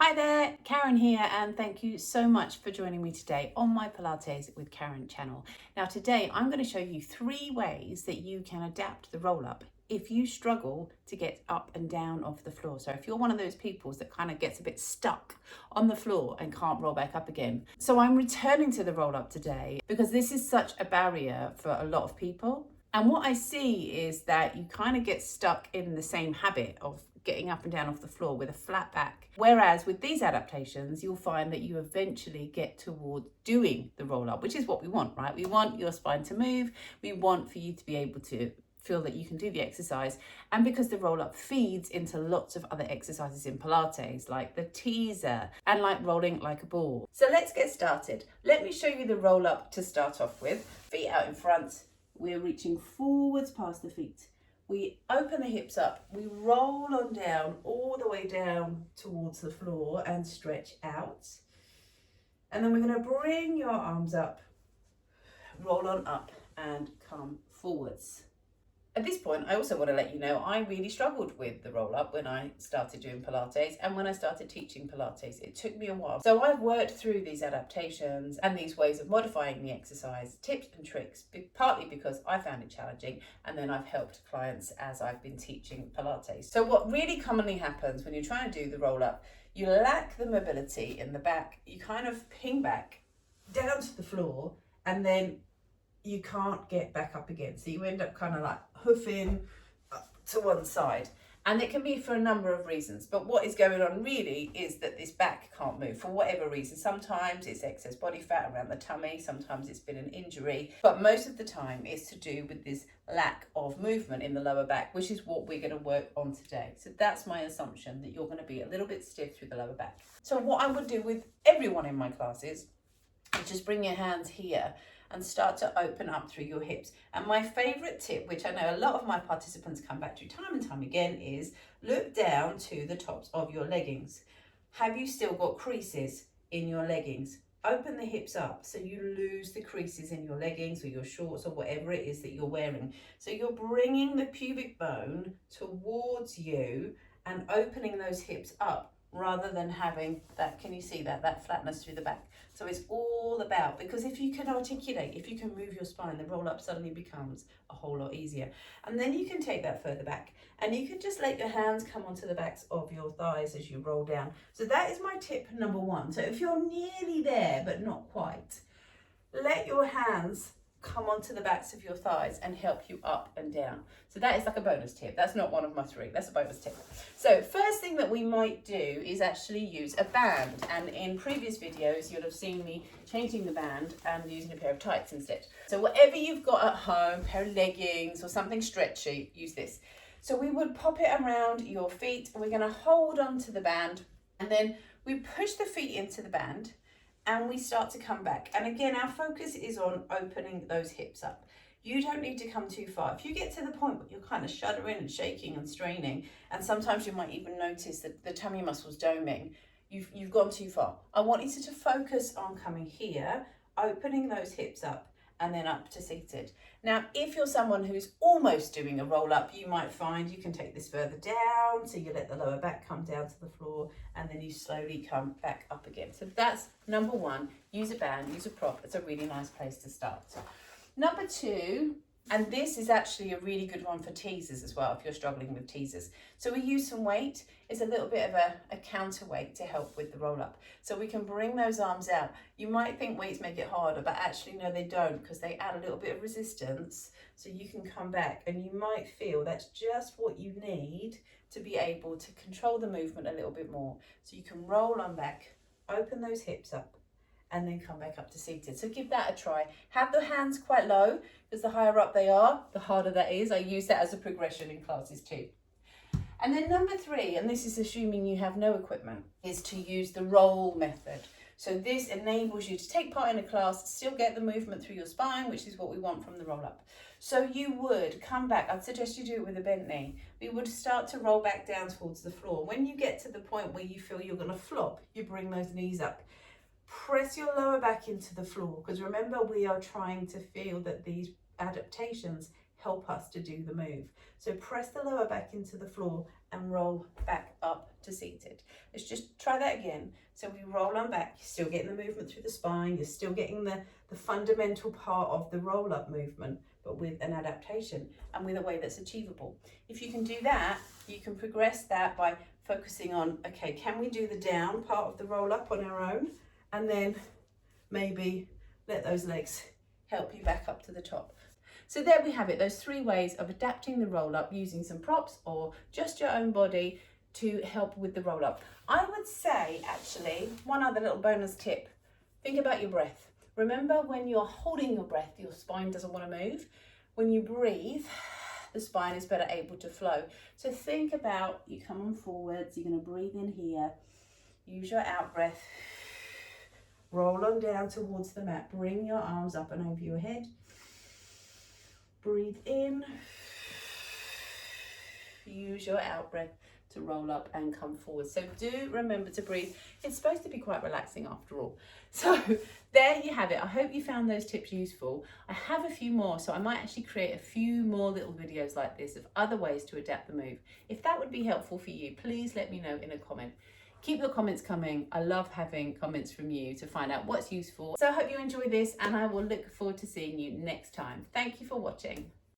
Hi there, Karen here, and thank you so much for joining me today on my Pilates with Karen channel. Now today I'm going to show you 3 ways that you can adapt the roll up if you struggle to get up and down off the floor. So if you're one of those people that kind of gets a bit stuck on the floor and can't roll back up again. So I'm returning to the roll up today because this is such a barrier for a lot of people. And what I see is that you kind of get stuck in the same habit of getting up and down off the floor with a flat back. Whereas with these adaptations, you'll find that you eventually get towards doing the roll up, which is what we want, right? We want your spine to move. We want for you to be able to feel that you can do the exercise. And because the roll up feeds into lots of other exercises in Pilates, like the teaser and like rolling like a ball. So let's get started. Let me show you the roll up to start off with. Feet out in front. We're reaching forwards past the feet. We open the hips up, we roll on down, all the way down towards the floor and stretch out. And then we're going to bring your arms up, roll on up and come forwards. At this point, I also want to let you know I really struggled with the roll up when I started doing Pilates and when I started teaching Pilates. It took me a while. So I've worked through these adaptations and these ways of modifying the exercise, tips and tricks, partly because I found it challenging, and then I've helped clients as I've been teaching Pilates. So what really commonly happens when you're trying to do the roll up, you lack the mobility in the back. You kind of ping back down to the floor and then you can't get back up again. So you end up kind of like hoofing up to one side. And it can be for a number of reasons. But what is going on really is that this back can't move for whatever reason. Sometimes it's excess body fat around the tummy. Sometimes it's been an injury. But most of the time it's to do with this lack of movement in the lower back, which is what we're going to work on today. So that's my assumption, that you're going to be a little bit stiff through the lower back. So what I would do with everyone in my classes is just bring your hands here and start to open up through your hips. And my favorite tip, which I know a lot of my participants come back to time and time again, is look down to the tops of your leggings. Have you still got creases in your leggings? Open the hips up so you lose the creases in your leggings or your shorts or whatever it is that you're wearing. So you're bringing the pubic bone towards you and opening those hips up rather than having that, can you see that flatness through the back? So it's all about, because if you can articulate, if you can move your spine, the roll up suddenly becomes a whole lot easier. And then you can take that further back and you can just let your hands come onto the backs of your thighs as you roll down. So that is my tip number 1. So if you're nearly there, but not quite, let your hands come onto the backs of your thighs and help you up and down. So that is like a bonus tip. That's not one of my 3, that's a bonus tip. So first thing that we might do is actually use a band. And in previous videos, you'll have seen me changing the band and using a pair of tights instead. So whatever you've got at home, a pair of leggings or something stretchy, use this. So we would pop it around your feet and we're gonna hold on to the band and then we push the feet into the band and we start to come back. And again, our focus is on opening those hips up. You don't need to come too far. If you get to the point where you're kind of shuddering and shaking and straining, and sometimes you might even notice that the tummy muscles doming, you've gone too far. I want you to focus on coming here, opening those hips up, and then up to seated. Now, if you're someone who's almost doing a roll up, you might find you can take this further down. So you let the lower back come down to the floor and then you slowly come back up again. So that's number 1, use a band, use a prop. It's a really nice place to start. Number 2, and this is actually a really good one for teasers as well, if you're struggling with teasers. So we use some weight. It's a little bit of a counterweight to help with the roll up. So we can bring those arms out. You might think weights make it harder, but actually no, they don't, because they add a little bit of resistance. So you can come back and you might feel that's just what you need to be able to control the movement a little bit more. So you can roll on back, open those hips up, and then come back up to seated. So give that a try. Have the hands quite low, because the higher up they are, the harder that is. I use that as a progression in classes too. And then number 3, and this is assuming you have no equipment, is to use the roll method. So this enables you to take part in a class, still get the movement through your spine, which is what we want from the roll up. So you would come back, I'd suggest you do it with a bent knee. We would start to roll back down towards the floor. When you get to the point where you feel you're gonna flop, you bring those knees up. Press your lower back into the floor, because remember, we are trying to feel that these adaptations help us to do the move. So press the lower back into the floor and roll back up to seated. Let's just try that again. So we roll on back, you're still getting the movement through the spine, you're still getting the fundamental part of the roll up movement, but with an adaptation and with a way that's achievable. If you can do that, you can progress that by focusing on, okay, can we do the down part of the roll up on our own? And then maybe let those legs help you back up to the top. So there we have it, those 3 ways of adapting the roll up using some props or just your own body to help with the roll up. I would say actually, one other little bonus tip, think about your breath. Remember when you're holding your breath, your spine doesn't want to move. When you breathe, the spine is better able to flow. So think about, you come on forwards, you're going to breathe in here, use your out breath, roll on down towards the mat, bring your arms up and over your head, breathe in, use your out breath to roll up and come forward. So do remember to breathe. It's supposed to be quite relaxing after all. So there you have it. I hope you found those tips useful. I have a few more, so I might actually create a few more little videos like this of other ways to adapt the move. If that would be helpful for you, please let me know in a comment. Keep your comments coming. I love having comments from you to find out what's useful. So I hope you enjoy this, and I will look forward to seeing you next time. Thank you for watching.